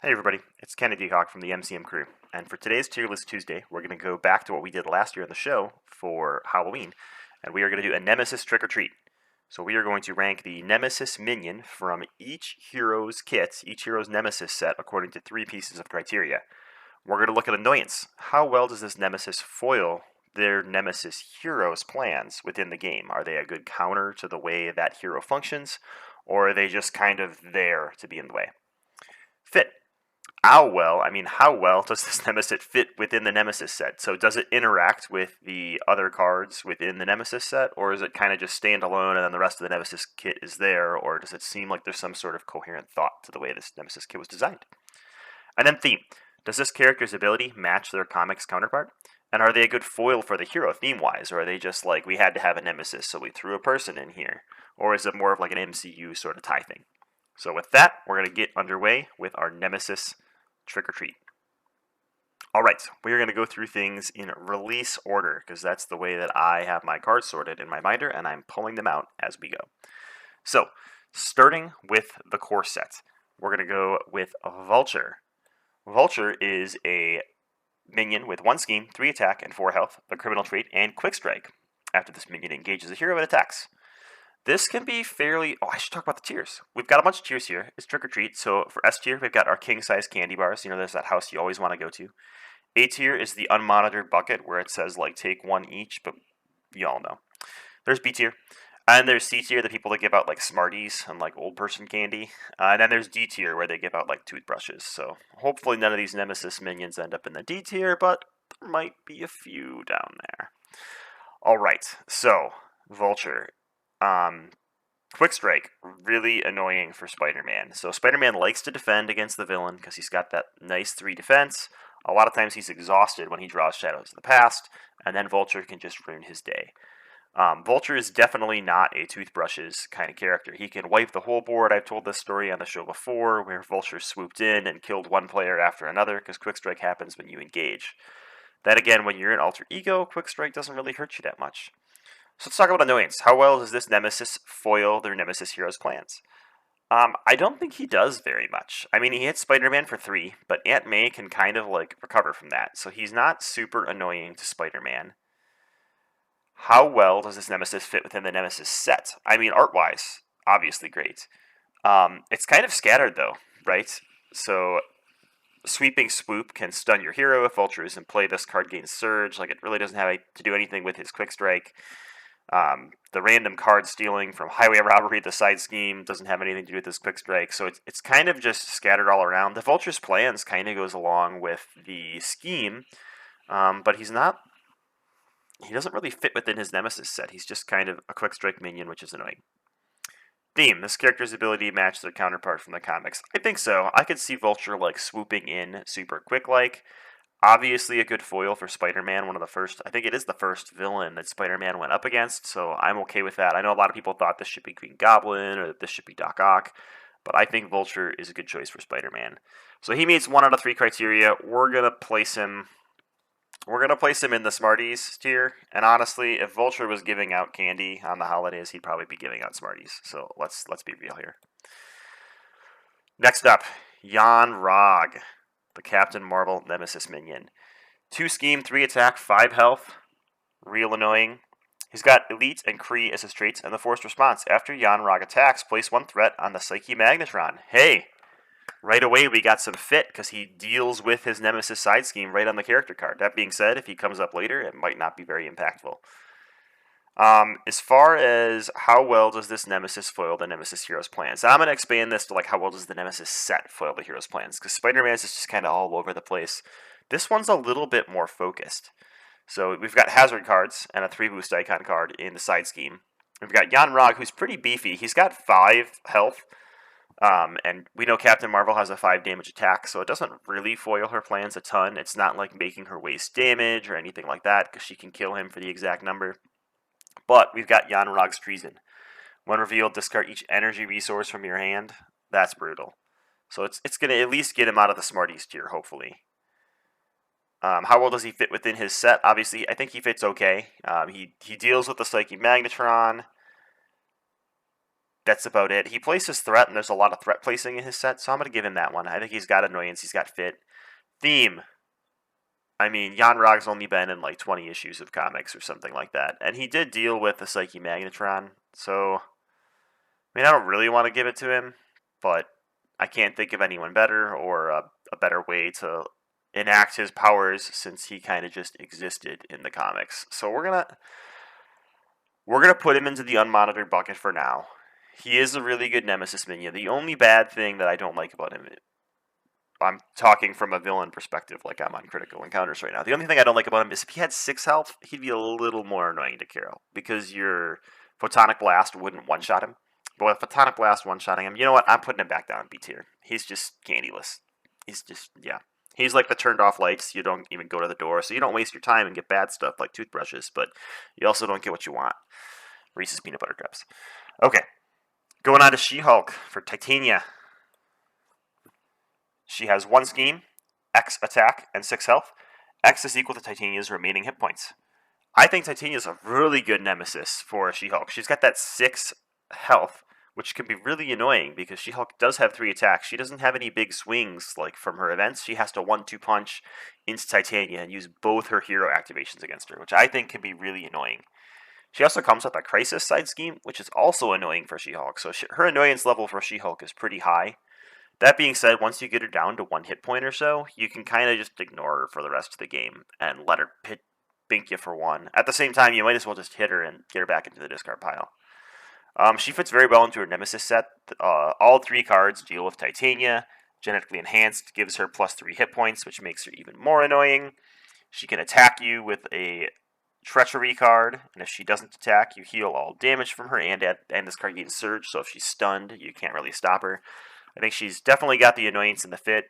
Hey everybody, it's Kennedy Hawk from the MCM crew, and for today's Tier List Tuesday, we're going to go back to what we did last year on the show for Halloween, and we are going to do a Nemesis Trick or Treat. So we are going to rank the Nemesis Minion from each hero's kit, each hero's Nemesis set, according to three pieces of criteria. We're going to look at annoyance. How well does this Nemesis foil their Nemesis hero's plans within the game? Are they a good counter to the way that hero functions, or are they just kind of there to be in the way? Fit. How well does this Nemesis fit within the Nemesis set? So does it interact with the other cards within the Nemesis set, or is it kind of just stand alone and then the rest of the Nemesis kit is there, or does it seem like there's some sort of coherent thought to the way this Nemesis kit was designed? And then theme. Does this character's ability match their comics counterpart? And are they a good foil for the hero theme-wise, or are they just like, we had to have a Nemesis, so we threw a person in here? Or is it more of like an MCU sort of tie thing? So with that, we're going to get underway with our Nemesis Trick or Treat. All right, we are going to go through things in release order because that's the way that I have my cards sorted in my binder, and I'm pulling them out as we go. So, starting with the core set, we're going to go with Vulture. Vulture is a minion with 1 scheme, 3 attack, and 4 health, a criminal trait, and quick strike. After this minion engages a hero, it attacks. This can be fairly... Oh, I should talk about the tiers. We've got a bunch of tiers here. It's trick or treat. So for S tier, we've got our king-size candy bars. You know, there's that house you always want to go to. A tier is the unmonitored bucket where it says, like, take 1 each, but you all know. There's B tier. And there's C tier, the people that give out, like, Smarties and, like, old person candy. And then there's D tier where they give out, like, toothbrushes. So hopefully none of these Nemesis minions end up in the D tier, but there might be a few down there. All right, so Vulture. Quick Strike, really annoying for Spider-Man. So Spider-Man likes to defend against the villain because he's got that nice 3 defense. A lot of times he's exhausted when he draws Shadows of the Past, and then Vulture can just ruin his day. Vulture is definitely not a toothbrushes kind of character. He can wipe the whole board. I've told this story on the show before where Vulture swooped in and killed one player after another because Quick Strike happens when you engage. Then again, when you're in Alter Ego, Quick Strike doesn't really hurt you that much. So let's talk about annoyance. How well does this Nemesis foil their Nemesis heroes' plans? I don't think he does very much. I mean, he hits Spider-Man for 3, but Aunt May can kind of, like, recover from that. So he's not super annoying to Spider-Man. How well does this Nemesis fit within the Nemesis set? I mean, art-wise, obviously great. It's kind of scattered, though, right? So Sweeping Swoop can stun your hero. If Vulture is in play, this card gains Surge. Like, it really doesn't have to do anything with his Quick Strike. The random card stealing from Highway Robbery, the side scheme, doesn't have anything to do with this Quick Strike, so it's kind of just scattered all around. The Vulture's plans kind of goes along with the scheme, but he doesn't really fit within his Nemesis set. He's just kind of a Quick Strike minion, which is annoying. Theme, this character's ability to match their counterpart from the comics. I think so. I could see Vulture, like, swooping in super quick-like. Obviously a good foil for Spider-Man, one of the first, I think it is the first villain that Spider-Man went up against, so I'm okay with that. I know a lot of people thought this should be Green Goblin or that this should be Doc Ock, but I think Vulture is a good choice for Spider-Man. So he meets 1 out of 3 criteria. We're going to place him in the Smarties tier, and honestly, if Vulture was giving out candy on the holidays, he'd probably be giving out Smarties. So let's be real here. Next up, Yon-Rogg, the Captain Marvel Nemesis minion. 2 scheme, 3 attack, 5 health. Real annoying. He's got Elite and Kree as his traits and the forced response. After Yon-Rogg attacks, place 1 threat on the Psyche Magnetron. Hey! Right away we got some fit because he deals with his Nemesis side scheme right on the character card. That being said, if he comes up later, it might not be very impactful. As far as how well does this Nemesis foil the Nemesis hero's plans, I'm going to expand this to like how well does the Nemesis set foil the hero's plans, because Spider-Man's is just kind of all over the place. This one's a little bit more focused. So we've got hazard cards and a 3 boost icon card in the side scheme. We've got Yon-Rogg, who's pretty beefy. He's got 5 health, and we know Captain Marvel has a 5 damage attack, so it doesn't really foil her plans a ton. It's not like making her waste damage or anything like that, because she can kill him for the exact number. But we've got Yon-Rogg's Treason. When revealed, discard each energy resource from your hand. That's brutal. So it's going to at least get him out of the Smarties tier, hopefully. How well does he fit within his set? Obviously, I think he fits okay. He deals with the Psyche Magnetron. that's about it. He places threat, and there's a lot of threat placing in his set, so I'm going to give him that one. I think he's got annoyance, he's got fit. Theme. I mean, Jan Rog's only been in like 20 issues of comics or something like that, and he did deal with the Psyche Magnetron, so I mean, I don't really want to give it to him, but I can't think of anyone better or a better way to enact his powers since he kind of just existed in the comics. So we're gonna put him into the unmonitored bucket for now. He is a really good Nemesis minion. The only bad thing that I don't like about him, I'm talking from a villain perspective, like I'm on Critical Encounters right now. The only thing I don't like about him is if he had 6 health, he'd be a little more annoying to kill because your Photonic Blast wouldn't one-shot him. But with Photonic Blast one-shotting him, you know what? I'm putting him back down in B tier. He's just candyless. He's just, yeah. He's like the turned off lights. You don't even go to the door, so you don't waste your time and get bad stuff like toothbrushes, but you also don't get what you want. Reese's Peanut Butter Cups. Okay. Going on to She-Hulk for Titania. She has 1 scheme, X attack, and 6 health. X is equal to Titania's remaining hit points. I think Titania's a really good nemesis for She-Hulk. She's got that 6 health, which can be really annoying because She-Hulk does have 3 attacks. She doesn't have any big swings like from her events. She has to 1-2 punch into Titania and use both her hero activations against her, which I think can be really annoying. She also comes with a Crisis side scheme, which is also annoying for She-Hulk. So her annoyance level for She-Hulk is pretty high. That being said, once you get her down to 1 hit point or so, you can kind of just ignore her for the rest of the game and let her bink you for 1. At the same time, you might as well just hit her and get her back into the discard pile. She fits very well into her Nemesis set. All 3 cards deal with Titania. Genetically Enhanced gives her +3 hit points, which makes her even more annoying. She can attack you with a Treachery card, and if she doesn't attack, you heal all damage from her, and this card gains Surge, so if she's stunned, you can't really stop her. I think she's definitely got the annoyance and the fit.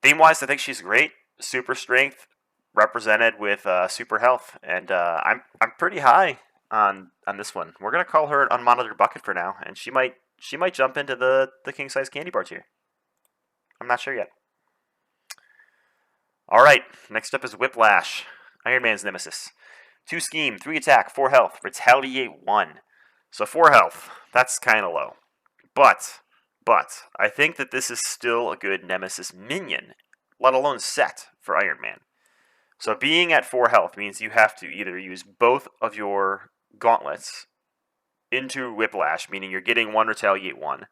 Theme-wise, I think she's great. Super strength represented with super health, and I'm pretty high on this one. We're gonna call her an unmonitored bucket for now, and she might jump into the king size candy bar tier. I'm not sure yet. All right, next up is Whiplash, Iron Man's nemesis. 2 scheme, 3 attack, 4 health, retaliate 1. So 4 health, that's kind of low, but I think that this is still a good Nemesis minion, let alone set for Iron Man. So being at 4 health means you have to either use both of your gauntlets into Whiplash, meaning you're getting 1 retaliate 1,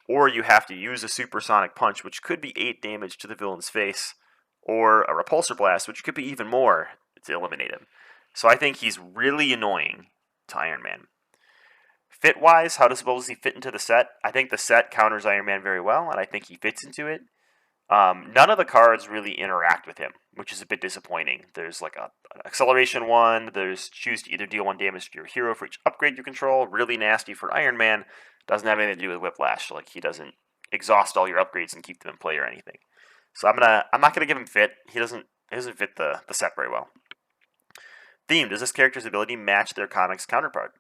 or you have to use a supersonic punch, which could be 8 damage to the villain's face, or a repulsor blast, which could be even more to eliminate him. So I think he's really annoying to Iron Man. Fit-wise, how does he fit into the set? I think the set counters Iron Man very well, and I think he fits into it. None of the cards really interact with him, which is a bit disappointing. There's like an acceleration one, there's choose to either deal 1 damage to your hero for each upgrade you control, really nasty for Iron Man, doesn't have anything to do with Whiplash, like he doesn't exhaust all your upgrades and keep them in play or anything. So I'm not gonna give him fit. He doesn't fit the set very well. Theme, does this character's ability match their comics counterpart?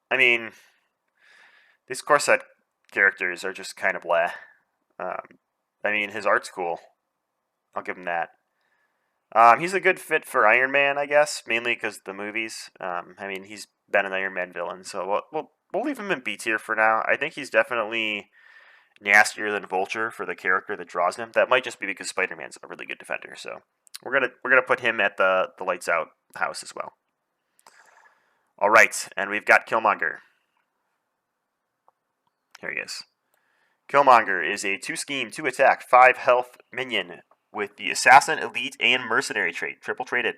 I mean, these core set characters are just kind of bleh. I mean, his art's cool. I'll give him that. He's a good fit for Iron Man, I guess, mainly because the movies. I mean, he's been an Iron Man villain, so we'll leave him in B tier for now. I think he's definitely nastier than Vulture for the character that draws him. That might just be because Spider-Man's a really good defender, so we're gonna put him at the lights out house as well. All right, and we've got Killmonger. Here he is. Killmonger is a 2 scheme, 2 attack, 5 health minion with the Assassin, Elite, and Mercenary trait, triple traded.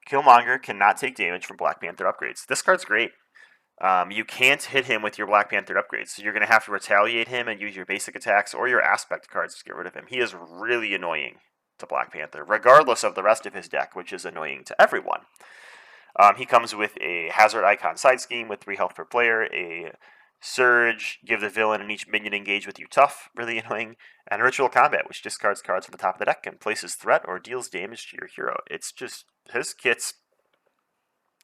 Killmonger cannot take damage from Black Panther upgrades. This card's great. You can't hit him with your Black Panther upgrades, so you're going to have to retaliate him and use your basic attacks or your aspect cards to get rid of him. He is really annoying to Black Panther, regardless of the rest of his deck, which is annoying to everyone. He comes with a Hazard Icon side scheme with 3 health per player, a Surge, give the villain and each minion engage with you tough, really annoying, and Ritual Combat, which discards cards from the top of the deck and places threat or deals damage to your hero. It's just, his kit's,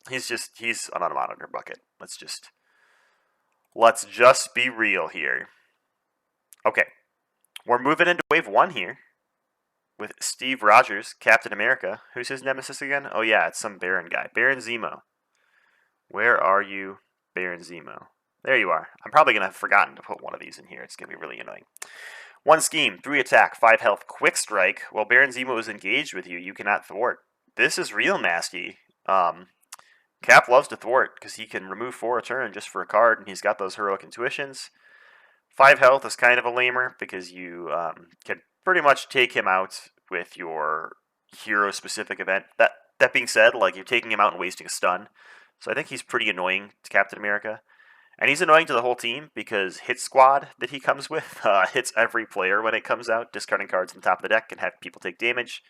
he's an unmonitored bucket. Let's just be real here. Okay, we're moving into wave 1 here with Steve Rogers, Captain America. Who's his nemesis again? Oh yeah, it's some Baron guy. Baron Zemo. Where are you, Baron Zemo? There you are. I'm probably going to have forgotten to put one of these in here. It's going to be really annoying. 1 scheme, 3 attack, 5 health, quick strike. While Baron Zemo is engaged with you, you cannot thwart. This is real nasty. Cap loves to thwart because he can remove 4 a turn just for a card, and he's got those heroic intuitions. 5 health is kind of a lamer because you can pretty much take him out with your hero-specific event. That being said, like, you're taking him out and wasting a stun. So I think he's pretty annoying to Captain America. And he's annoying to the whole team because Hit Squad that he comes with hits every player when it comes out, discarding cards on the top of the deck and have people take damage.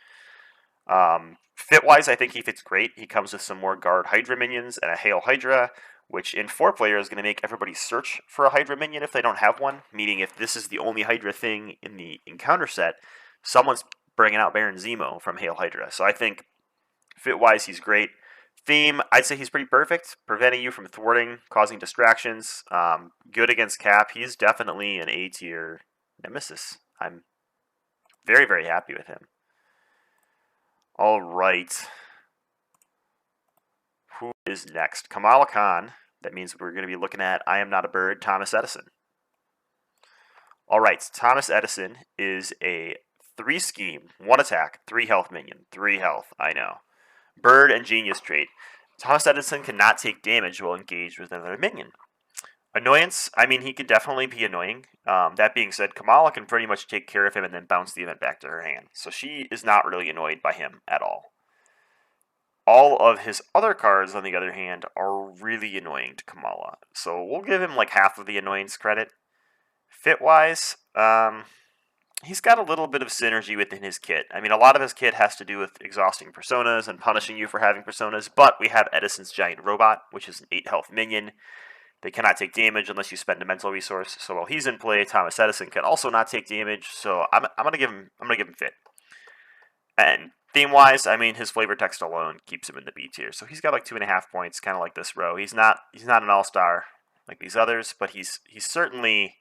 Fit-wise, I think he fits great. He comes with some more Guard Hydra minions and a Hail Hydra, which in 4 player is going to make everybody search for a Hydra minion if they don't have one, meaning if this is the only Hydra thing in the encounter set, someone's bringing out Baron Zemo from Hail Hydra. So I think fit-wise, he's great. Theme, I'd say he's pretty perfect, preventing you from thwarting, causing distractions. Good against Cap. He's definitely an A-tier Nemesis. I'm very, very happy with him. All right. Who is next? Kamala Khan. That means we're going to be looking at I Am Not a Bird, Thomas Edison. All right. Thomas Edison is a 3 scheme, 1 attack, 3 health minion. 3 health, I know. Bird and Genius trait. Thomas Edison cannot take damage while engaged with another minion. Annoyance, I mean, he can definitely be annoying. That being said, Kamala can pretty much take care of him and then bounce the event back to her hand. So she is not really annoyed by him at all. All of his other cards, on the other hand, are really annoying to Kamala. So we'll give him like half of the annoyance credit. Fit-wise, he's got a little bit of synergy within his kit. I mean, a lot of his kit has to do with exhausting personas and punishing you for having personas, but we have Edison's Giant Robot, which is an 8 health minion. They cannot take damage unless you spend a mental resource. So while he's in play, Thomas Edison can also not take damage. So I'm gonna give him fit. And theme-wise, I mean, his flavor text alone keeps him in the B tier. So he's got like 2.5 points, kind of like this row. He's not an all-star like these others, but he's certainly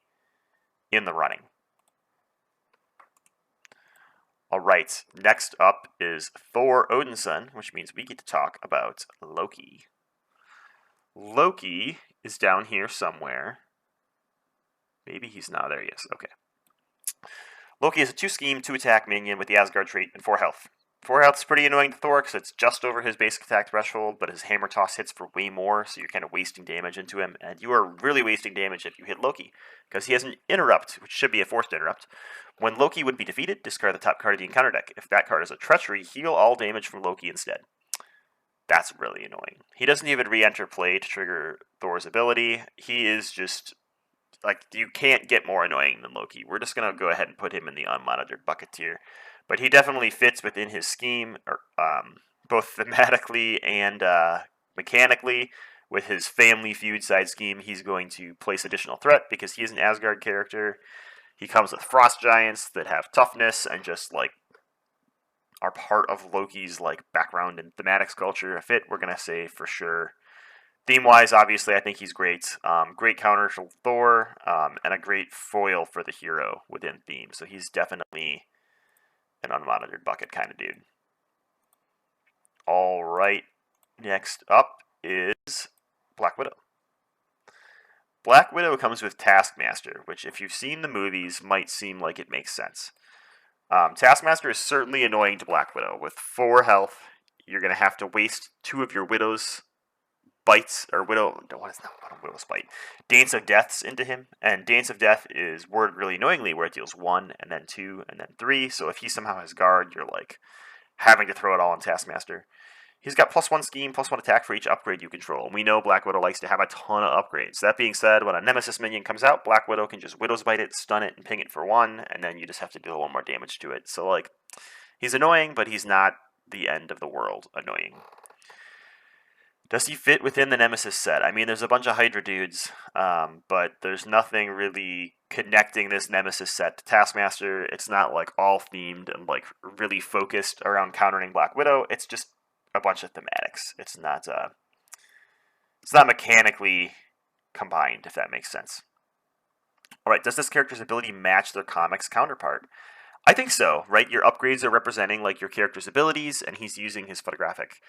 in the running. All right, next up is Thor Odinson, which means we get to talk about Loki. Loki is down here somewhere. Maybe he's not. There he is. Okay. Loki is a 2 scheme, 2 attack minion with the Asgard trait and 4 health. 4 health is pretty annoying to Thor because it's just over his basic attack threshold, but his hammer toss hits for way more, so you're kind of wasting damage into him, and you are really wasting damage if you hit Loki, because he has an interrupt, which should be a forced interrupt. When Loki would be defeated, discard the top card of the encounter deck. If that card is a treachery, heal all damage from Loki instead. That's really annoying. He doesn't even re-enter play to trigger Thor's ability. He is just, like, you can't get more annoying than Loki. We're just going to go ahead and put him in the unmonitored bucket tier. But he definitely fits within his scheme, both thematically and mechanically. With his family feud side scheme, he's going to place additional threat because he is an Asgard character. He comes with frost giants that have toughness and just, like, are part of Loki's, like, background and thematic culture. A fit, we're going to say for sure. Theme-wise, obviously, I think he's great. Great counter for Thor, and a great foil for the hero within theme. So he's definitely an unmonitored bucket kind of dude. All right, next up is Black Widow. Black Widow comes with Taskmaster, which if you've seen the movies might seem like it makes sense. Taskmaster is certainly annoying to Black Widow. With 4 health, you're going to have to waste 2 of your Widow's bites, or Widow's bite? Dance of Deaths into him, and Dance of Death is worded really annoyingly where it deals 1, and then 2, and then 3, so if he somehow has guard, you're like having to throw it all on Taskmaster. He's got +1 scheme, +1 attack for each upgrade you control, and we know Black Widow likes to have a ton of upgrades. That being said, when a Nemesis minion comes out, Black Widow can just Widow's Bite it, stun it, and ping it for 1, and then you just have to deal 1 more damage to it. So, like, he's annoying, but he's not the end of the world annoying. Does he fit within the Nemesis set? I mean, there's a bunch of Hydra dudes, but there's nothing really connecting this Nemesis set to Taskmaster. It's not, like, all themed and, like, really focused around countering Black Widow. It's just a bunch of thematics. It's not mechanically combined, if that makes sense. All right, does this character's ability match their comics counterpart? I think so, right? Your upgrades are representing, like, your character's abilities, and he's using his photographic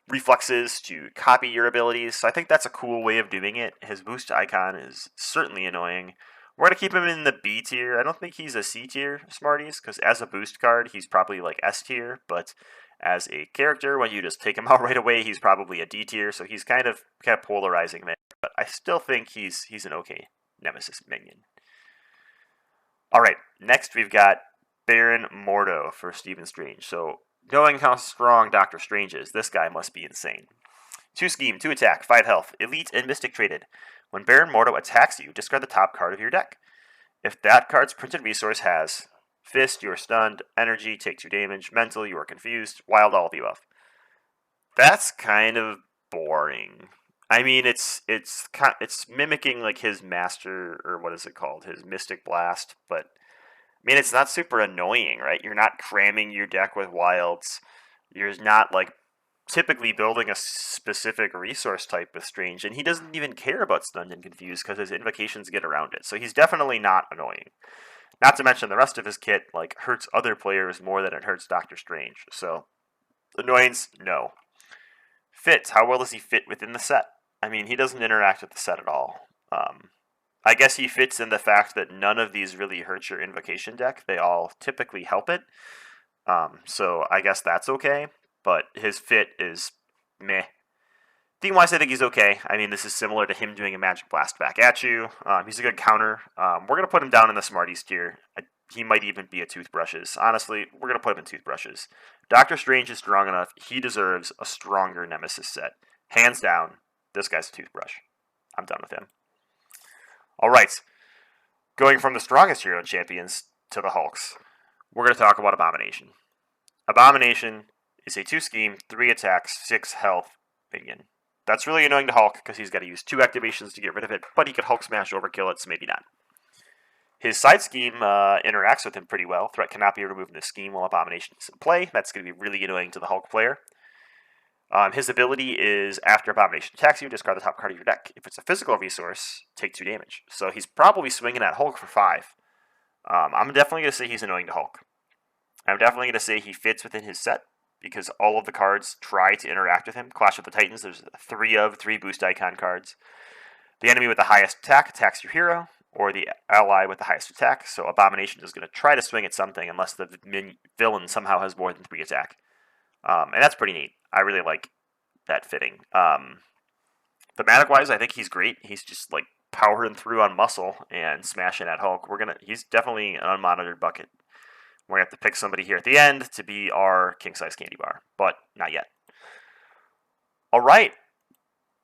reflexes to copy your abilities. So I think that's a cool way of doing it. His boost icon is certainly annoying. We're going to keep him in the B tier. I don't think he's a C tier Smarties, because as a boost card, he's probably like S tier, but as a character, when you just take him out right away, he's probably a D tier, so he's kind of polarizing there. But I still think he's an okay Nemesis minion. Alright, next we've got Baron Mordo for Stephen Strange. So, knowing how strong Doctor Strange is, this guy must be insane. 2 scheme, 2 attack, 5 health, elite and mystic traded. When Baron Mordo attacks you, discard the top card of your deck. If that card's printed resource has Fist, you are stunned, Energy, take 2 damage, Mental, you are confused, Wild, all of the above. That's kind of boring. I mean, it's mimicking like his master, or what is it called, his Mystic Blast, but I mean, it's not super annoying, right? You're not cramming your deck with wilds. You're not like typically building a specific resource type with Strange, and he doesn't even care about stunned and confused because his invocations get around it. So he's definitely not annoying. Not to mention the rest of his kit like hurts other players more than it hurts Doctor Strange. So annoyance, no. Fits. How well does he fit within the set? I mean, he doesn't interact with the set at all. I guess he fits in the fact that none of these really hurt your invocation deck. They all typically help it. So I guess that's okay. But his fit is meh. Theme-wise, I think he's okay. I mean, this is similar to him doing a Magic Blast back at you. He's a good counter. We're going to put him down in the Smarties tier. He might even be a Toothbrushes. Honestly, we're going to put him in Toothbrushes. Doctor Strange is strong enough. He deserves a stronger Nemesis set. Hands down, this guy's a Toothbrush. I'm done with him. Alright, going from the strongest hero champions to the Hulks, we're going to talk about Abomination. Abomination is a 2 scheme, 3 attacks, 6 health minion. That's really annoying to Hulk because he's got to use 2 activations to get rid of it, but he could Hulk Smash overkill it, so maybe not. His side scheme interacts with him pretty well. Threat cannot be removed in this scheme while Abomination is in play. That's going to be really annoying to the Hulk player. His ability is after Abomination attacks you, discard the top card of your deck. If it's a physical resource, take 2 damage. So he's probably swinging at Hulk for 5. I'm definitely going to say he's annoying to Hulk. I'm definitely going to say he fits within his set because all of the cards try to interact with him. Clash of the Titans, there's 3 boost icon cards. The enemy with the highest attack attacks your hero, or the ally with the highest attack. So Abomination is going to try to swing at something unless the villain somehow has more than 3 attack. And that's pretty neat. I really like that fitting. Thematic-wise, I think he's great. He's just like powering through on muscle and smashing at Hulk. He's definitely an unmonitored bucket. We're going to have to pick somebody here at the end to be our king-size candy bar, but not yet. All right.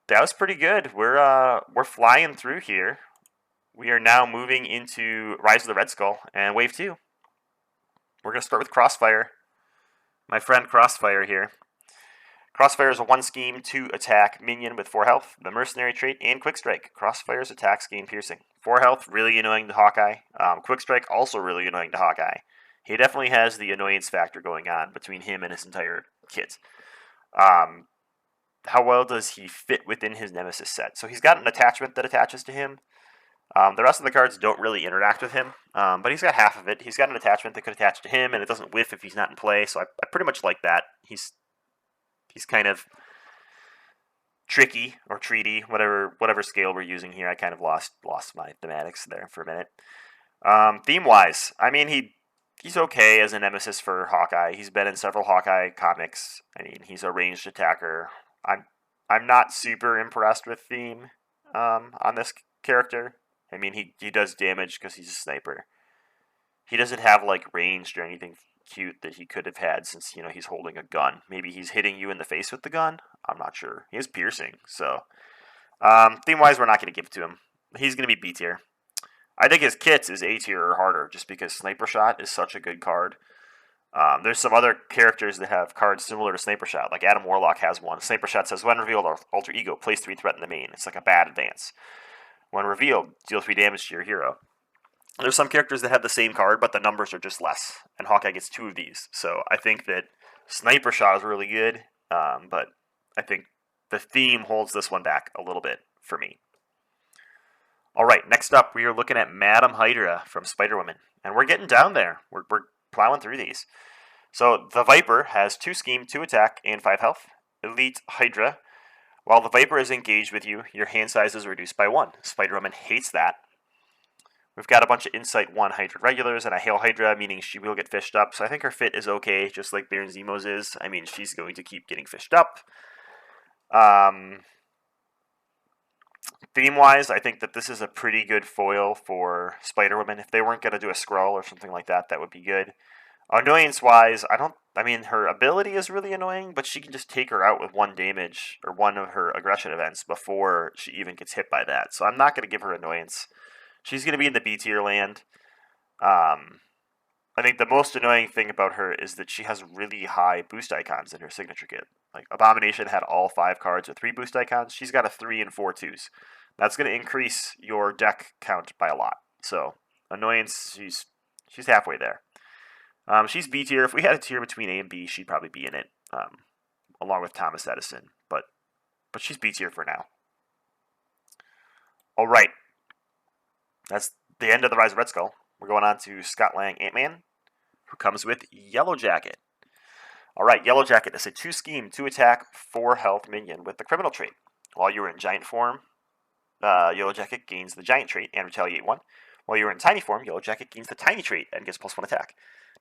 That was pretty good. We're flying through here. We are now moving into Rise of the Red Skull and Wave 2. We're going to start with Crossfire. My friend Crossfire here. Crossfire is a 1 scheme, 2 attack minion with 4 health, the mercenary trait, and quick strike. Crossfire's attacks gain piercing. 4 health, really annoying to Hawkeye. Quick strike, also really annoying to Hawkeye. He definitely has the annoyance factor going on between him and his entire kit. How well does he fit within his Nemesis set? So he's got an attachment that attaches to him. The rest of the cards don't really interact with him, but he's got half of it. He's got an attachment that could attach to him, and it doesn't whiff if he's not in play, so I pretty much like that. He's kind of tricky or treaty, whatever scale we're using here. I kind of lost my thematics there for a minute. Theme-wise, I mean, he's okay as a Nemesis for Hawkeye. He's been in several Hawkeye comics. I mean, he's a ranged attacker. I'm not super impressed with theme on this character. I mean, he does damage because he's a sniper. He doesn't have like ranged or anything cute that he could have had since, he's holding a gun. Maybe he's hitting you in the face with the gun. I'm not sure. He has piercing, so theme-wise, we're not going to give it to him. He's going to be B tier. I think his kits is A tier or harder, just because Sniper Shot is such a good card. There's some other characters that have cards similar to Sniper Shot, like Adam Warlock has one. Sniper Shot says, when revealed, alter ego, place 3 threat in the main. It's like a bad advance. When revealed, deal 3 damage to your hero. There's some characters that have the same card, but the numbers are just less, and Hawkeye gets 2 of these. So I think that Sniper Shot is really good, but I think the theme holds this one back a little bit for me. All right, next up, we are looking at Madam Hydra from Spider-Woman, and we're getting down there. We're plowing through these. So the Viper has 2 scheme, 2 attack, and 5 health. Elite Hydra. While the Viper is engaged with you, your hand size is reduced by 1. Spider-Woman hates that. We've got a bunch of Insight 1 Hydra regulars and a Hail Hydra, meaning she will get fished up. So I think her fit is okay, just like Baron Zemo's is. I mean, she's going to keep getting fished up. Theme-wise, I think that this is a pretty good foil for Spider-Woman. If they weren't going to do a scroll or something like that, that would be good. Annoyance-wise, I mean, her ability is really annoying, but she can just take her out with 1 damage, or 1 of her aggression events, before she even gets hit by that. So I'm not going to give her annoyance. She's going to be in the B tier land. I think the most annoying thing about her is that she has really high boost icons in her signature kit. Like, Abomination had all 5 cards with 3 boost icons. She's got a 3 and 4 2s. That's going to increase your deck count by a lot. So, annoyance, she's halfway there. She's B tier. If we had a tier between A and B, she'd probably be in it, along with Thomas Edison. But she's B tier for now. All right. That's the end of the Rise of Red Skull. We're going on to Scott Lang Ant-Man, who comes with Yellowjacket. All right, Yellowjacket is a 2-scheme, 2-attack, 4-health minion with the criminal trait. While you're in giant form, Yellowjacket gains the giant trait and retaliate 1. While you're in tiny form, Yellowjacket gains the tiny trait and gets +1 attack.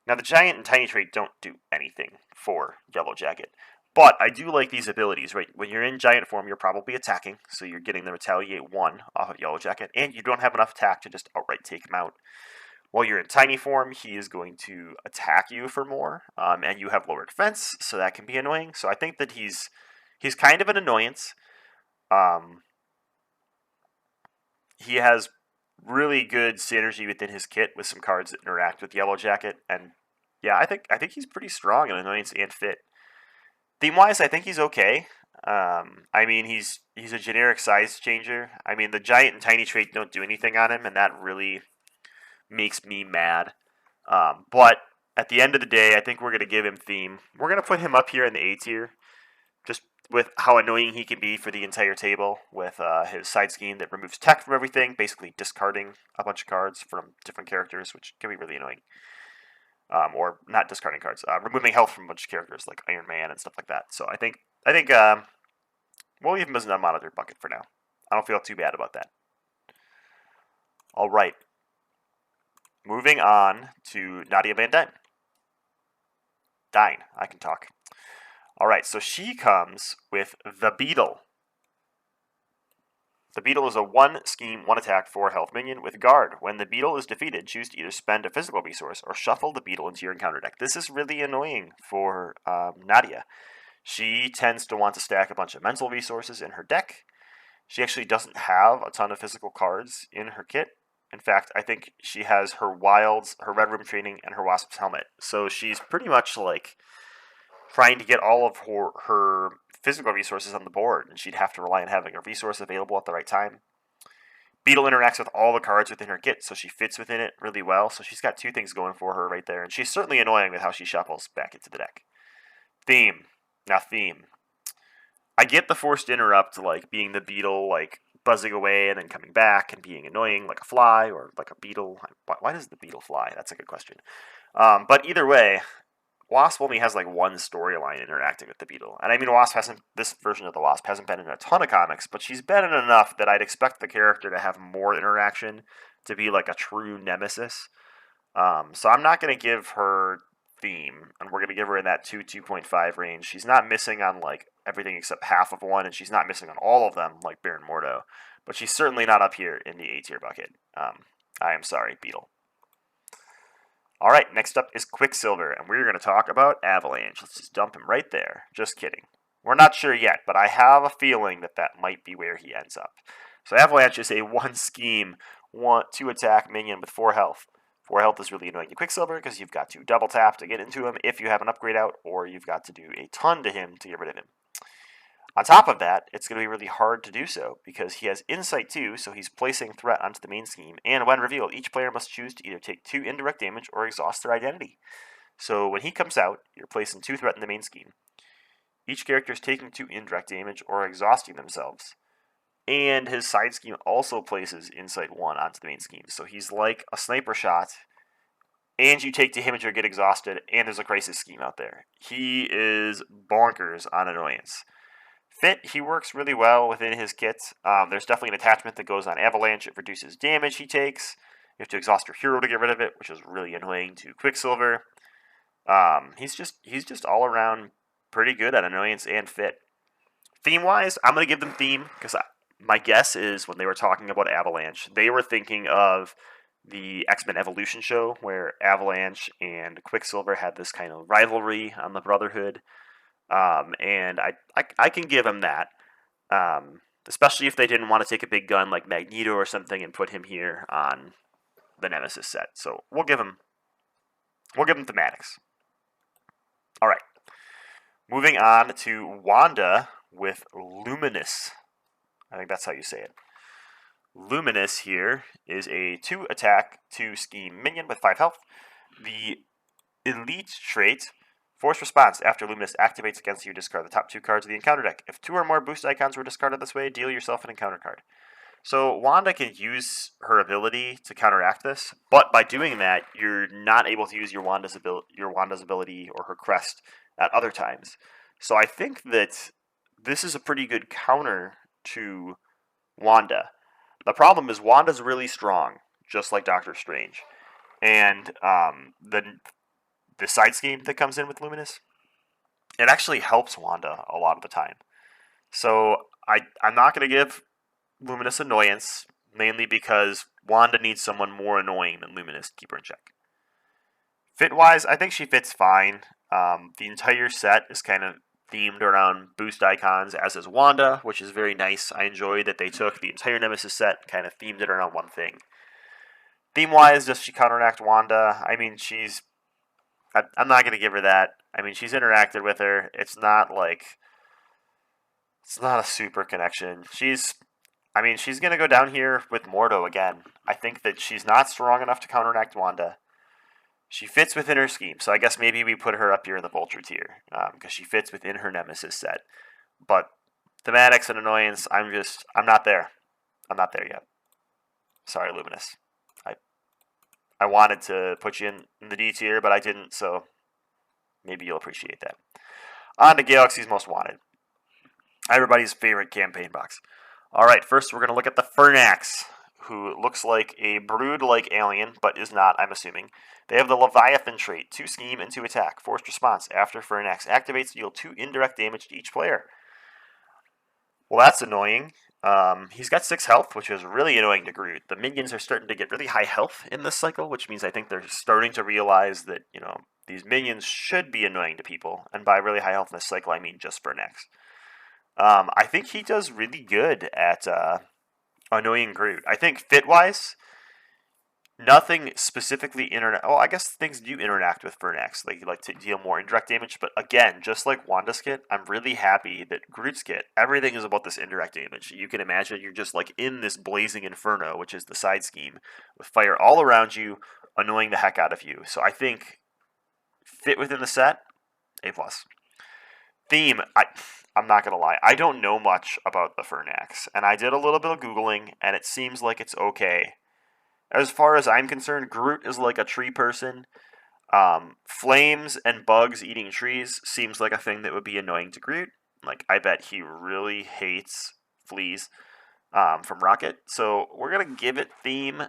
Now, the giant and tiny trait don't do anything for Yellowjacket, but I do like these abilities, right? When you're in giant form, you're probably attacking, so you're getting the retaliate 1 off of Yellowjacket, and you don't have enough attack to just outright take him out. While you're in tiny form, he is going to attack you for more, and you have lower defense, so that can be annoying. So I think that he's kind of an annoyance. He has really good synergy within his kit with some cards that interact with Yellowjacket, and yeah, I think he's pretty strong in annoyance and fit. Theme-wise, I think he's okay. I mean, he's a generic size changer. I mean, the giant and tiny trait don't do anything on him, and that really makes me mad. But at the end of the day, I think we're going to give him theme. We're going to put him up here in the A tier, just with how annoying he can be for the entire table, with his side scheme that removes tech from everything, basically discarding a bunch of cards from different characters, which can be really annoying. Or not discarding cards, removing health from a bunch of characters like Iron Man and stuff like that. So I think we'll leave him as an unmonitored bucket for now. I don't feel too bad about that. All right. Moving on to Nadia Van Dyne. I can talk. All right, so she comes with the Beetle. The Beetle is a 1-scheme, 1-attack, 4-health minion with guard. When the Beetle is defeated, choose to either spend a physical resource or shuffle the Beetle into your encounter deck. This is really annoying for Nadia. She tends to want to stack a bunch of mental resources in her deck. She actually doesn't have a ton of physical cards in her kit. In fact, I think she has her Wilds, her Red Room Training, and her Wasp's Helmet. So she's pretty much like trying to get all of her physical resources on the board, and she'd have to rely on having a resource available at the right time. Beetle interacts with all the cards within her kit, so she fits within it really well. So she's got 2 things going for her right there, and she's certainly annoying with how she shuffles back into the deck. Theme. Now, theme. I get the forced interrupt, like being the Beetle, like buzzing away and then coming back and being annoying like a fly or like a beetle. Why does the beetle fly? That's a good question. But either way, Wasp only has like 1 storyline interacting with the Beetle. And I mean, this version of the Wasp hasn't been in a ton of comics, but she's been in enough that I'd expect the character to have more interaction to be like a true nemesis. So I'm not going to give her theme, and we're going to give her in that 2.5 range. She's not missing on like everything except half of 1, and she's not missing on all of them like Baron Mordo, but she's certainly not up here in the A tier bucket. I am sorry, Beetle. All right, next up is Quicksilver, and we're going to talk about Avalanche. Let's just dump him right there. Just kidding. We're not sure yet, but I have a feeling that might be where he ends up. So Avalanche is a 1-scheme, 2-attack minion with 4 health. 4 health is really annoying to Quicksilver because you've got to double tap to get into him if you have an upgrade out, or you've got to do a ton to him to get rid of him. On top of that, it's going to be really hard to do so because he has Insight 2, so he's placing threat onto the main scheme, and when revealed, each player must choose to either take 2 indirect damage or exhaust their identity. So when he comes out, you're placing 2 threat in the main scheme. Each character is taking 2 indirect damage or exhausting themselves. And his side scheme also places Insight 1 onto the main scheme. So he's like a sniper shot, and you take damage or get exhausted, and there's a crisis scheme out there. He is bonkers on annoyance. Fit, he works really well within his kit. There's definitely an attachment that goes on Avalanche. It reduces damage he takes. You have to exhaust your hero to get rid of it, which is really annoying to Quicksilver. He's just all around pretty good at annoyance and fit. Theme-wise, I'm going to give them theme because my guess is when they were talking about Avalanche, they were thinking of the X-Men Evolution show where Avalanche and Quicksilver had this kind of rivalry on the Brotherhood. And I can give him that, especially if they didn't want to take a big gun like Magneto or something and put him here on the Nemesis set. So we'll give him thematics. All right, moving on to Wanda with Luminous. I think that's how you say it. Luminous here is a 2-attack, 2-scheme minion with 5 health. The elite trait, force response. After Luminous activates against you, discard the top 2 cards of the encounter deck. If 2 or more boost icons were discarded this way, deal yourself an encounter card. So Wanda can use her ability to counteract this, but by doing that, you're not able to use your Wanda's ability or her crest at other times. So I think that this is a pretty good counter to Wanda. The problem is Wanda's really strong, just like Doctor Strange. And the side scheme that comes in with Luminous, it actually helps Wanda a lot of the time. So I'm not going to give Luminous annoyance, mainly because Wanda needs someone more annoying than Luminous to keep her in check. Fit-wise, I think she fits fine. The entire set is kind of themed around boost icons, as is Wanda, which is very nice. I enjoy that they took the entire Nemesis set, kind of themed it around one thing. Theme-wise, does she counteract Wanda? I mean, I'm not going to give her that. I mean, she's interacted with her. It's not a super connection. She's going to go down here with Mordo again. I think that she's not strong enough to counteract Wanda. She fits within her scheme, so I guess maybe we put her up here in the Vulture tier, because she fits within her Nemesis set. But thematics and annoyance, I'm not there. I'm not there yet. Sorry, Luminous. I wanted to put you in the D tier, but I didn't, so maybe you'll appreciate that. On to Galaxy's Most Wanted. Everybody's favorite campaign box. All right, first we're going to look at the Fernax, who looks like a brood-like alien, but is not, I'm assuming. They have the Leviathan trait, 2 scheme and 2 attack. Forced response. After Fernax activates, deal 2 indirect damage to each player. Well, that's annoying. He's got 6 health, which is really annoying to Groot. The minions are starting to get really high health in this cycle, which means I think they're starting to realize that, these minions should be annoying to people. And by really high health in this cycle, I mean just Fernax. I think he does really good at annoying Groot. I think fit-wise, nothing specifically I guess things do interact with Fernax. Like to deal more indirect damage, but again, just like Wanda's kit, I'm really happy that Groot's kit, everything is about this indirect damage. You can imagine you're just like in this blazing inferno, which is the side scheme, with fire all around you, annoying the heck out of you. So I think fit within the set, A+. Theme, I'm not going to lie, I don't know much about the Fernax, and I did a little bit of Googling, and it seems like it's okay. As far as I'm concerned, Groot is like a tree person. Flames and bugs eating trees seems like a thing that would be annoying to Groot. Like, I bet he really hates fleas from Rocket. So we're going to give it theme.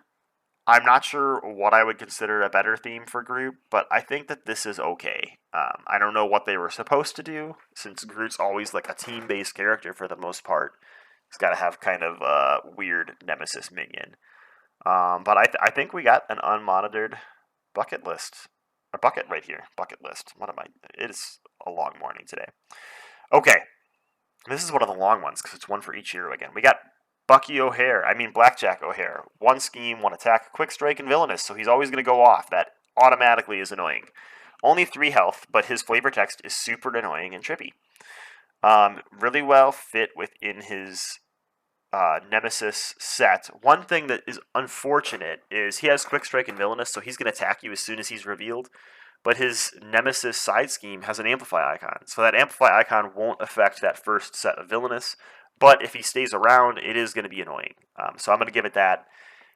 I'm not sure what I would consider a better theme for Groot, but I think that this is okay. I don't know what they were supposed to do, since Groot's always like a team-based character for the most part. He's got to have kind of a weird Nemesis minion. But I think we got an unmonitored bucket list. A bucket right here. Bucket list. It is a long morning today. Okay. This is one of the long ones, because it's one for each hero again. We got Blackjack O'Hare. 1 scheme, 1 attack, quick strike, and villainous, so he's always going to go off. That automatically is annoying. Only 3 health, but his flavor text is super annoying and trippy. Really well fit within his Nemesis set. One thing that is unfortunate is he has quick strike and villainous, so he's going to attack you as soon as he's revealed. But his Nemesis side scheme has an amplify icon, so that amplify icon won't affect that first set of villainous. But if he stays around, it is going to be annoying. So I'm going to give it that.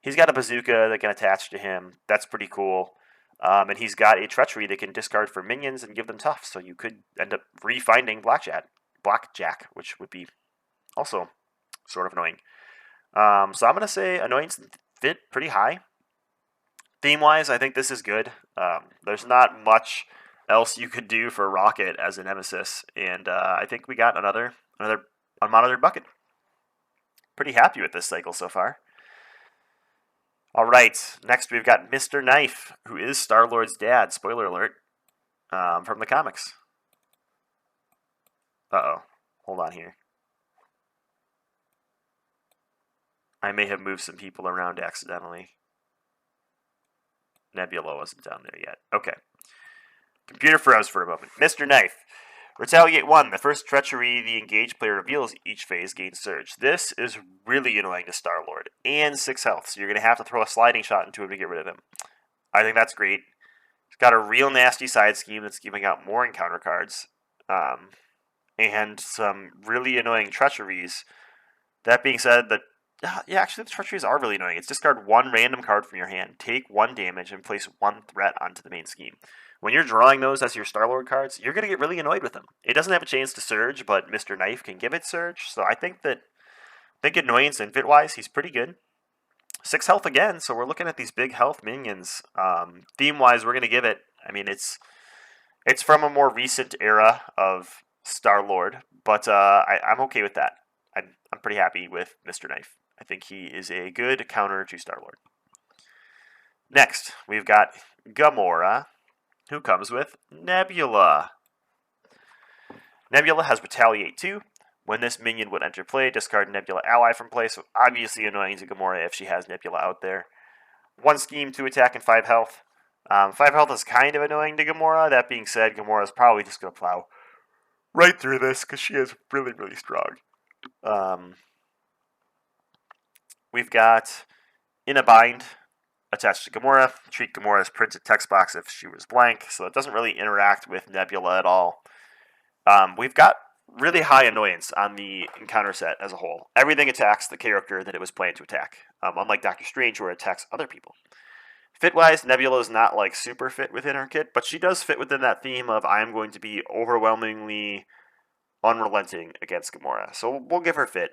He's got a bazooka that can attach to him. That's pretty cool. And he's got a treachery that can discard for minions and give them tough. So you could end up refinding Blackjack, which would be also sort of annoying. So I'm going to say annoyance and fit pretty high. Theme-wise, I think this is good. There's not much else you could do for Rocket as a Nemesis, and I think we got another unmonitored bucket. Pretty happy with this cycle so far. All right, next we've got Mr. Knife, who is Star-Lord's dad. Spoiler alert, from the comics. Uh-oh, hold on here. I may have moved some people around accidentally. Nebula wasn't down there yet. Okay. Computer froze for a moment. Mr. Knife. Retaliate 1. The first treachery the engaged player reveals each phase gains surge. This is really annoying to Star-Lord. And 6 health, so you're going to have to throw a sliding shot into him to get rid of him. I think that's great. He's got a real nasty side scheme that's giving out more encounter cards. And some really annoying treacheries. That being said, actually the treacheries are really annoying. It's discard 1 random card from your hand, take 1 damage, and place 1 threat onto the main scheme. When you're drawing those as your Star-Lord cards, you're going to get really annoyed with them. It doesn't have a chance to surge, but Mr. Knife can give it surge, so I think annoyance and fit-wise, he's pretty good. 6 health again, so we're looking at these big health minions. Theme-wise, we're going to give it, I mean, it's from a more recent era of Star-Lord, but I'm okay with that. I'm pretty happy with Mr. Knife. I think he is a good counter to Star-Lord. Next, we've got Gamora, who comes with Nebula. Nebula has Retaliate 2. When this minion would enter play, discard Nebula ally from play, so obviously annoying to Gamora if she has Nebula out there. 1 scheme, 2 attack, and 5 health. 5 health is kind of annoying to Gamora. That being said, Gamora is probably just going to plow right through this because she is really, really strong. We've got In a Bind attached to Gamora. Treat Gamora's printed text box if she was blank, so it doesn't really interact with Nebula at all. We've got really high annoyance on the encounter set as a whole. Everything attacks the character that it was planned to attack, unlike Doctor Strange where it attacks other people. Fit-wise, Nebula is not like super fit within her kit, but she does fit within that theme of I am going to be overwhelmingly unrelenting against Gamora, so we'll give her fit.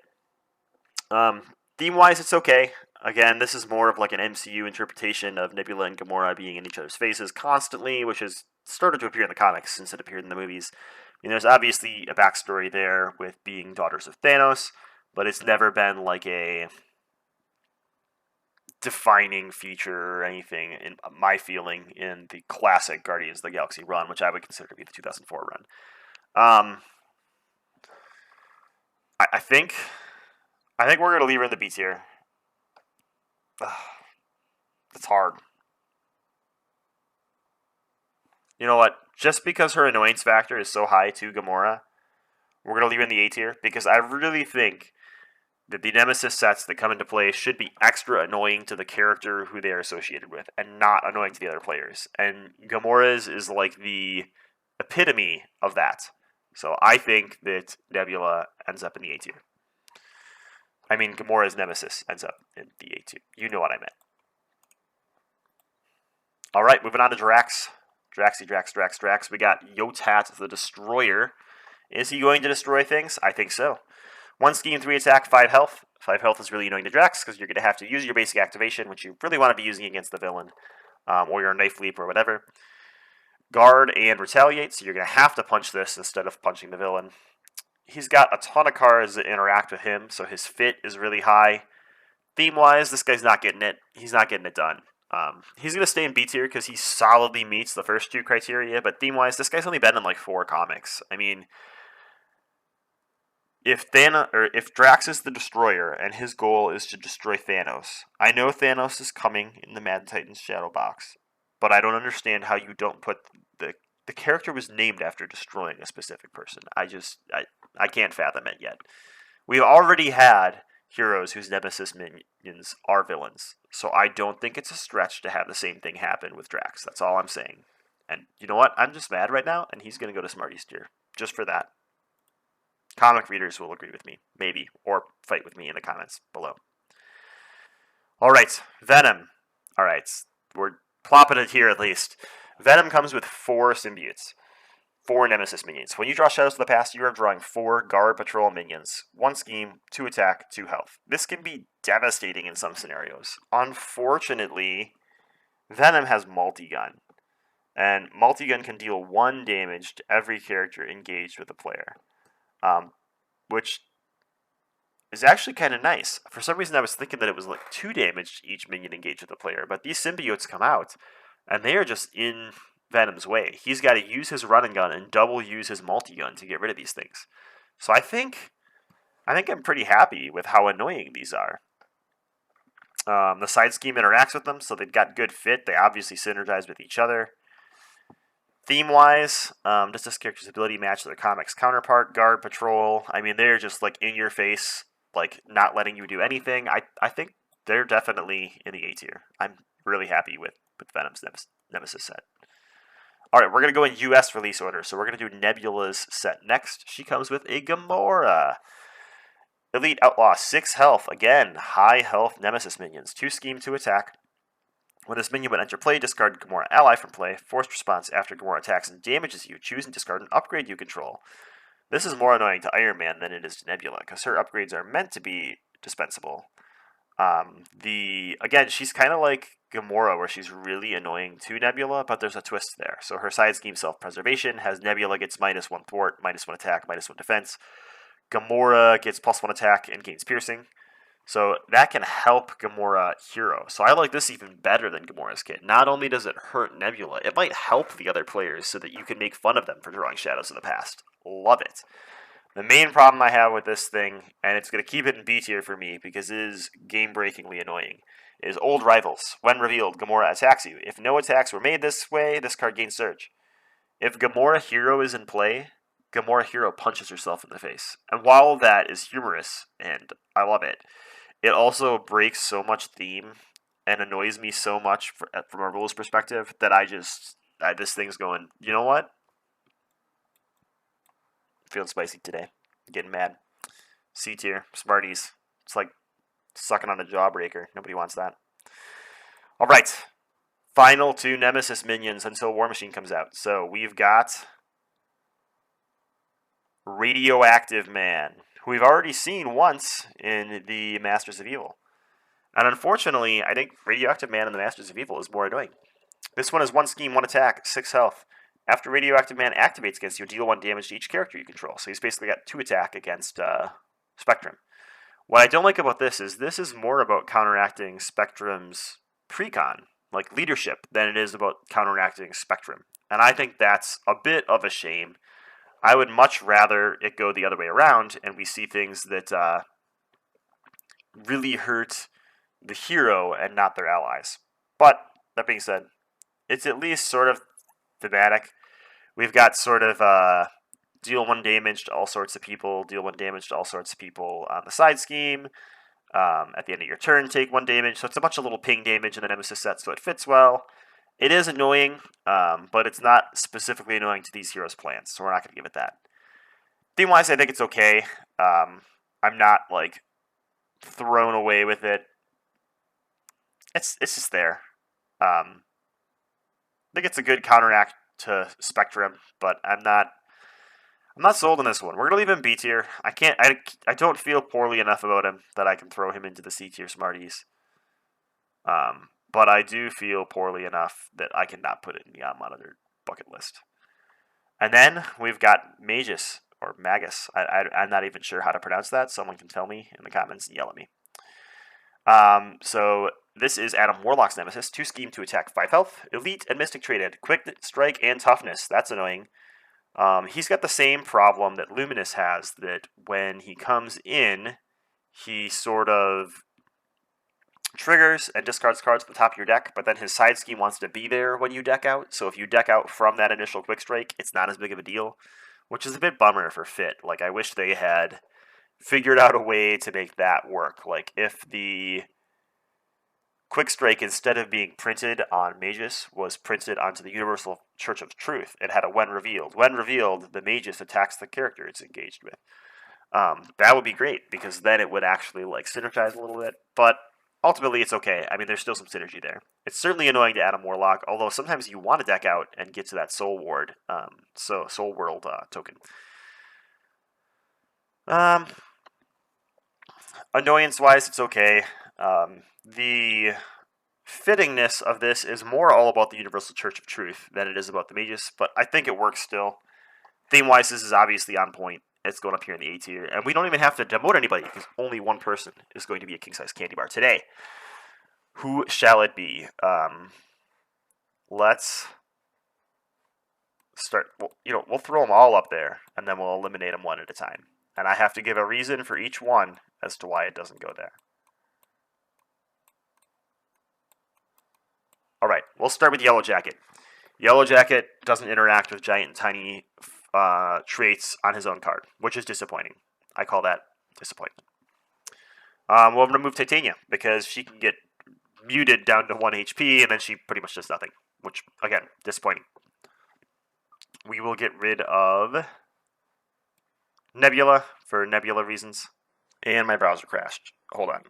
Theme-wise, it's okay. Again, this is more of like an MCU interpretation of Nebula and Gamora being in each other's faces constantly, which has started to appear in the comics since it appeared in the movies. I mean, there's obviously a backstory there with being daughters of Thanos, but it's never been like a defining feature or anything, in my feeling, in the classic Guardians of the Galaxy run, which I would consider to be the 2004 run. I think we're going to leave her in the B tier. It's hard. You know what? Just because her annoyance factor is so high to Gamora, we're going to leave her in the A tier because I really think that the Nemesis sets that come into play should be extra annoying to the character who they are associated with and not annoying to the other players. And Gamora's is like the epitome of that. So I think that Nebula ends up in the A tier. I mean, Gamora's Nemesis ends up in the A tier. You know what I meant. All right, moving on to Drax. Drax. We got Yotat the Destroyer. Is he going to destroy things? I think so. 1 scheme, 3 attack, 5 health. 5 health is really annoying to Drax because you're going to have to use your basic activation, which you really want to be using against the villain, or your knife leap or whatever. Guard and retaliate, so you're going to have to punch this instead of punching the villain. He's got a ton of cards that interact with him, so his fit is really high. Theme-wise, this guy's not getting it. He's not getting it done. He's going to stay in B tier because he solidly meets the first 2 criteria, but theme-wise, this guy's only been in like 4 comics. I mean, if Drax is the Destroyer and his goal is to destroy Thanos, I know Thanos is coming in the Mad Titans Shadow Box, but I don't understand how you don't put the character was named after destroying a specific person. I can't fathom it yet. We've already had heroes whose Nemesis minions are villains, so I don't think it's a stretch to have the same thing happen with Drax. That's all I'm saying. And you know what? I'm just mad right now, and he's going to go to Smarties tier, just for that. Comic readers will agree with me, maybe, or fight with me in the comments below. All right, Venom. All right, we're plopping it here at least. Venom comes with 4 symbiotes. 4 Nemesis minions. When you draw Shadows of the Past, you are drawing 4 Guard Patrol minions. 1 scheme, 2 attack, 2 health. This can be devastating in some scenarios. Unfortunately, Venom has multi-gun. And multi-gun can deal 1 damage to every character engaged with the player. Which is actually kind of nice. For some reason I was thinking that it was like 2 damage to each minion engaged with the player. But these symbiotes come out, and they are just in Venom's way. He's got to use his running gun and double use his multi-gun to get rid of these things. So I think I'm pretty happy with how annoying these are. The side scheme interacts with them, so they've got good fit. They obviously synergize with each other. Theme-wise, does this character's ability match their comics counterpart? Guard Patrol, I mean, they're just like in your face, like not letting you do anything. I think they're definitely in the A tier. I'm really happy with Venom's Nemesis set. Alright, we're going to go in US release order, so we're going to do Nebula's set next. She comes with a Gamora. Elite Outlaw, 6 health. Again, high health Nemesis minions. 2 scheme, 2 attack. When this minion would enter play, discard Gamora ally from play. Forced response after Gamora attacks and damages you. Choose and discard an upgrade you control. This is more annoying to Iron Man than it is to Nebula, because her upgrades are meant to be dispensable. Again, she's kind of like Gamora, where she's really annoying to Nebula, but there's a twist there. So her side scheme, Self-Preservation, has Nebula gets -1 thwart, -1 attack, -1 defense. Gamora gets +1 attack and gains piercing. So that can help Gamora hero. So I like this even better than Gamora's kit. Not only does it hurt Nebula, it might help the other players so that you can make fun of them for drawing Shadows of the Past. Love it. The main problem I have with this thing, and it's going to keep it in B tier for me because it is game-breakingly annoying, is Old Rivals. When revealed, Gamora attacks you. If no attacks were made this way, this card gains Surge. If Gamora Hero is in play, Gamora Hero punches herself in the face. And while that is humorous, and I love it, it also breaks so much theme and annoys me so much from a rules perspective that this thing's going, you know what? Feeling spicy today. Getting mad. C tier. Smarties. It's like sucking on a jawbreaker. Nobody wants that. Alright. Final 2 Nemesis minions until War Machine comes out. So we've got Radioactive Man, who we've already seen once in the Masters of Evil. And unfortunately, I think Radioactive Man in the Masters of Evil is more annoying. This one is 1 scheme, 1 attack, 6 health. After Radioactive Man activates against you, deal 1 damage to each character you control. So he's basically got 2 attack against Spectrum. What I don't like about this is more about counteracting Spectrum's precon, like leadership, than it is about counteracting Spectrum. And I think that's a bit of a shame. I would much rather it go the other way around, and we see things that really hurt the hero and not their allies. But, that being said, it's at least sort of thematic. We've got sort of deal 1 damage to all sorts of people, deal 1 damage to all sorts of people on the side scheme. At the end of your turn, take 1 damage. So it's a bunch of little ping damage in the Nemesis set, so it fits well. It is annoying, but it's not specifically annoying to these heroes' plans, so we're not going to give it that. Theme-wise, I think it's okay. I'm not, like, thrown away with it. It's just there. I think it's a good counteract to Spectrum, but I'm not sold on this one. We're gonna leave him B tier. I don't feel poorly enough about him that I can throw him into the C tier Smarties. But I do feel poorly enough that I cannot put it in the unmonitored bucket list. And then we've got Magus, or Magus. I'm not even sure how to pronounce that. Someone can tell me in the comments and yell at me. So this is Adam Warlock's Nemesis. 2 scheme, 2 attack, 5 health. Elite and Mystic traded. Quick strike and toughness. That's annoying. He's got the same problem that Luminous has, that when he comes in, he sort of triggers and discards cards at the top of your deck, but then his side scheme wants to be there when you deck out. So if you deck out from that initial quick strike, it's not as big of a deal, which is a bit bummer for Fit. Like, I wish they had figured out a way to make that work. Like, if the quick strike, instead of being printed on Magus, was printed onto the Universal Church of Truth, it had a when revealed. When revealed, the Magus attacks the character it's engaged with. That would be great, because then it would actually, like, synergize a little bit, but ultimately it's okay. I mean, there's still some synergy there. It's certainly annoying to add a Warlock, although sometimes you want to deck out and get to that Soul Ward, Soul World token. Annoyance-wise, it's okay. The fittingness of this is more all about the Universal Church of Truth than it is about the mages, but I think it works still. Theme-wise, this is obviously on point. It's going up here in the A tier, and we don't even have to demote anybody because only one person is going to be a king-size candy bar today. Who shall it be? Let's start. Well, we'll throw them all up there, and then we'll eliminate them one at a time. And I have to give a reason for each one as to why it doesn't go there. All right, we'll start with Yellowjacket. Yellowjacket doesn't interact with giant and tiny traits on his own card, which is disappointing. I call that disappointment. We'll remove Titania because she can get muted down to 1 HP and then she pretty much does nothing, which, again, disappointing. We will get rid of Nebula for Nebula reasons. And my browser crashed. Hold on.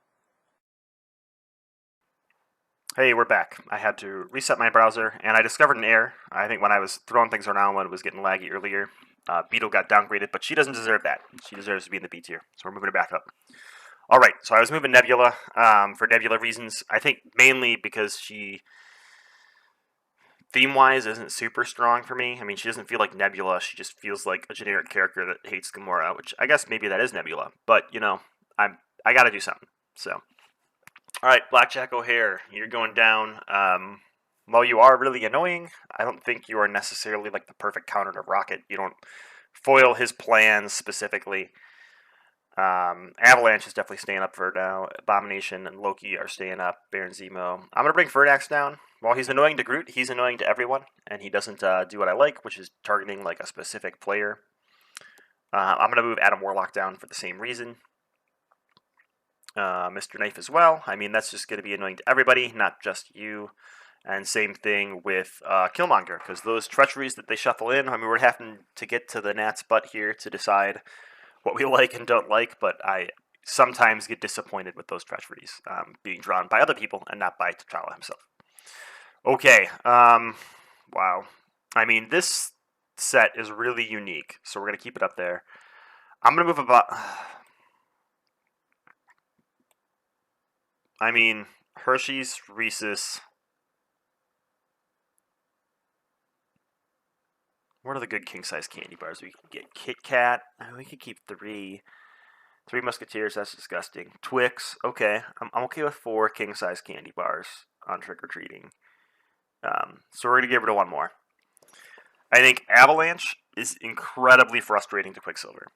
Hey, we're back. I had to reset my browser, and I discovered an error. I think when I was throwing things around when it was getting laggy earlier, Beetle got downgraded, but she doesn't deserve that. She deserves to be in the B tier, so we're moving it back up. All right, so I was moving Nebula for Nebula reasons. I think mainly because she, theme-wise, isn't super strong for me. I mean, she doesn't feel like Nebula. She just feels like a generic character that hates Gamora, which I guess maybe that is Nebula. But, I got to do something, so... All right, Blackjack O'Hare, you're going down. While you are really annoying, I don't think you are necessarily like the perfect counter to Rocket. You don't foil his plans specifically. Avalanche is definitely staying up for now. Abomination and Loki are staying up. Baron Zemo. I'm going to bring Fernax down. While he's annoying to Groot, he's annoying to everyone, and he doesn't do what I like, which is targeting like a specific player. I'm going to move Adam Warlock down for the same reason. Mr. Knife as well. I mean, that's just going to be annoying to everybody, not just you. And same thing with Killmonger, because those treacheries that they shuffle in, I mean, we're having to get to the gnat's butt here to decide what we like and don't like, but I sometimes get disappointed with those treacheries being drawn by other people and not by T'Challa himself. Okay, wow. I mean, this set is really unique, so we're going to keep it up there. I'm going to move about... I mean, Hershey's, Reese's. What are the good king-size candy bars we can get? Kit Kat. I mean, we could keep 3. 3 Musketeers, that's disgusting. Twix, okay. I'm okay with 4 king-size candy bars on trick-or-treating. So we're going to get rid of one more. I think Avalanche is incredibly frustrating to Quicksilver.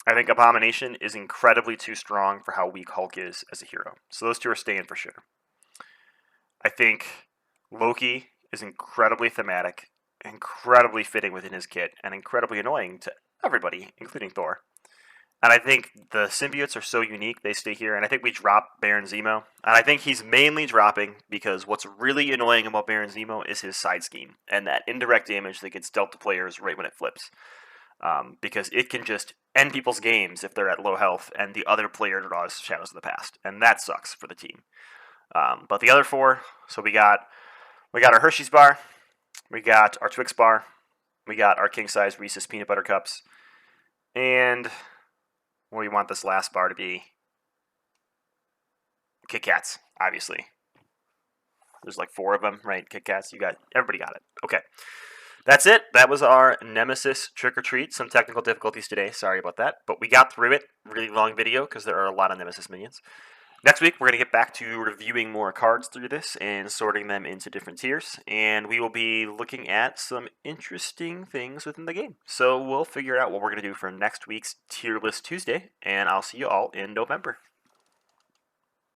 I think Abomination is incredibly too strong for how weak Hulk is as a hero. So those two are staying for sure. I think Loki is incredibly thematic, incredibly fitting within his kit, and incredibly annoying to everybody, including Thor. And I think the symbiotes are so unique, they stay here. And I think we drop Baron Zemo. And I think he's mainly dropping because what's really annoying about Baron Zemo is his side scheme and that indirect damage that gets dealt to players right when it flips. Because it can just end people's games if they're at low health and the other player draws Shadows of the Past. And that sucks for the team. But the other 4, so we got our Hershey's bar, we got our Twix bar, we got our king-size Reese's Peanut Butter Cups, and what do you want this last bar to be? Kit Kats, obviously. There's like 4 of them, right? Kit Kats, everybody got it. Okay. That's it. That was our Nemesis Trick or Treat. Some technical difficulties today. Sorry about that. But we got through it. Really long video because there are a lot of Nemesis minions. Next week, we're going to get back to reviewing more cards through this and sorting them into different tiers. And we will be looking at some interesting things within the game. So we'll figure out what we're going to do for next week's Tier List Tuesday. And I'll see you all in November.